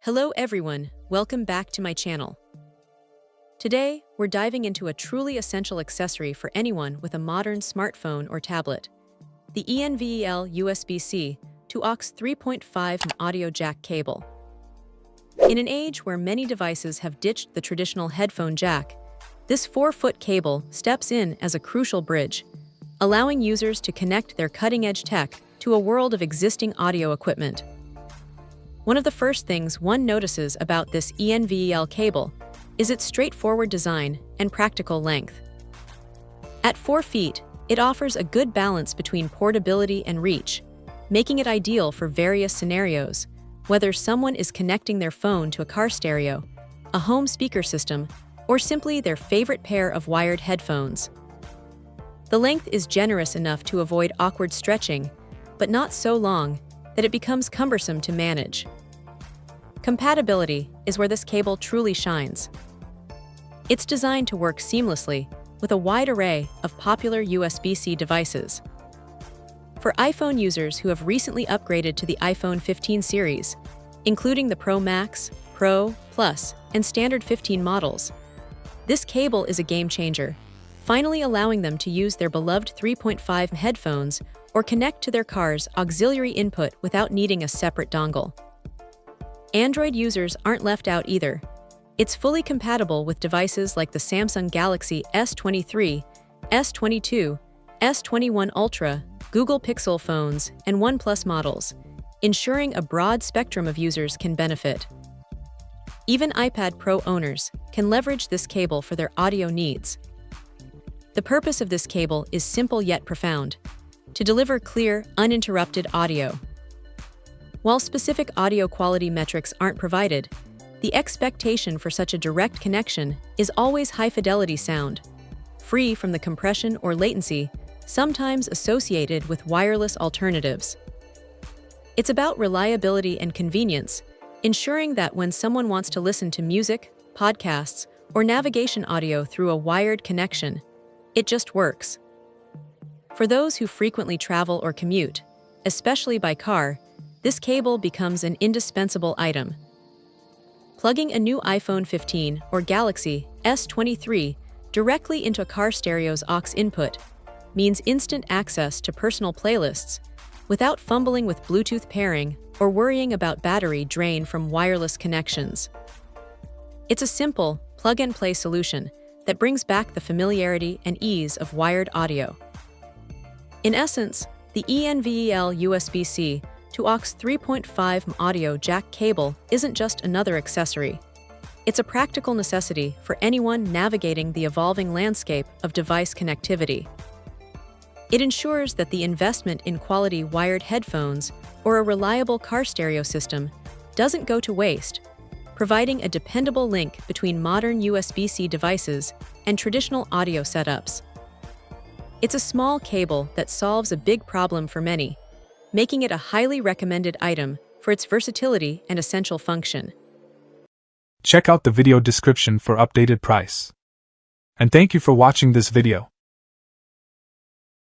Hello everyone, welcome back to my channel. Today, we're diving into a truly essential accessory for anyone with a modern smartphone or tablet, the ENVEL USB C to aux 3.5 audio jack cable. In an age where many devices have ditched the traditional headphone jack, this 4-foot cable steps in as a crucial bridge, allowing users to connect their cutting-edge tech to a world of existing audio equipment. One of the first things one notices about this ENVEL cable is its straightforward design and practical length. At 4 feet, it offers a good balance between portability and reach, making it ideal for various scenarios, whether someone is connecting their phone to a car stereo, a home speaker system, or simply their favorite pair of wired headphones. The length is generous enough to avoid awkward stretching, but not so long that it becomes cumbersome to manage. Compatibility is where this cable truly shines. It's designed to work seamlessly with a wide array of popular USB-C devices. For iPhone users who have recently upgraded to the iPhone 15 series, including the Pro Max, Pro, Plus, and Standard 15 models, this cable is a game changer, finally allowing them to use their beloved 3.5 headphones or connect to their car's auxiliary input without needing a separate dongle. Android users aren't left out either. It's fully compatible with devices like the Samsung Galaxy S23, S22, S21 Ultra, Google Pixel phones, and OnePlus models, ensuring a broad spectrum of users can benefit. Even iPad Pro owners can leverage this cable for their audio needs. The purpose of this cable is simple yet profound: to deliver clear, uninterrupted audio. While specific audio quality metrics aren't provided, the expectation for such a direct connection is always high-fidelity sound, free from the compression or latency sometimes associated with wireless alternatives. It's about reliability and convenience, ensuring that when someone wants to listen to music, podcasts, or navigation audio through a wired connection, it just works. For those who frequently travel or commute, especially by car, this cable becomes an indispensable item. Plugging a new iPhone 15 or Galaxy S23 directly into a car stereo's aux input means instant access to personal playlists without fumbling with Bluetooth pairing or worrying about battery drain from wireless connections. It's a simple, plug-and-play solution that brings back the familiarity and ease of wired audio. In essence, the ENVEL USB C to aux 3.5 audio jack cable isn't just another accessory. It's a practical necessity for anyone navigating the evolving landscape of device connectivity. It ensures that the investment in quality wired headphones or a reliable car stereo system doesn't go to waste, providing a dependable link between modern USB-C devices and traditional audio setups. It's a small cable that solves a big problem for many, making it a highly recommended item for its versatility and essential function. Check out the video description for updated price. And thank you for watching this video.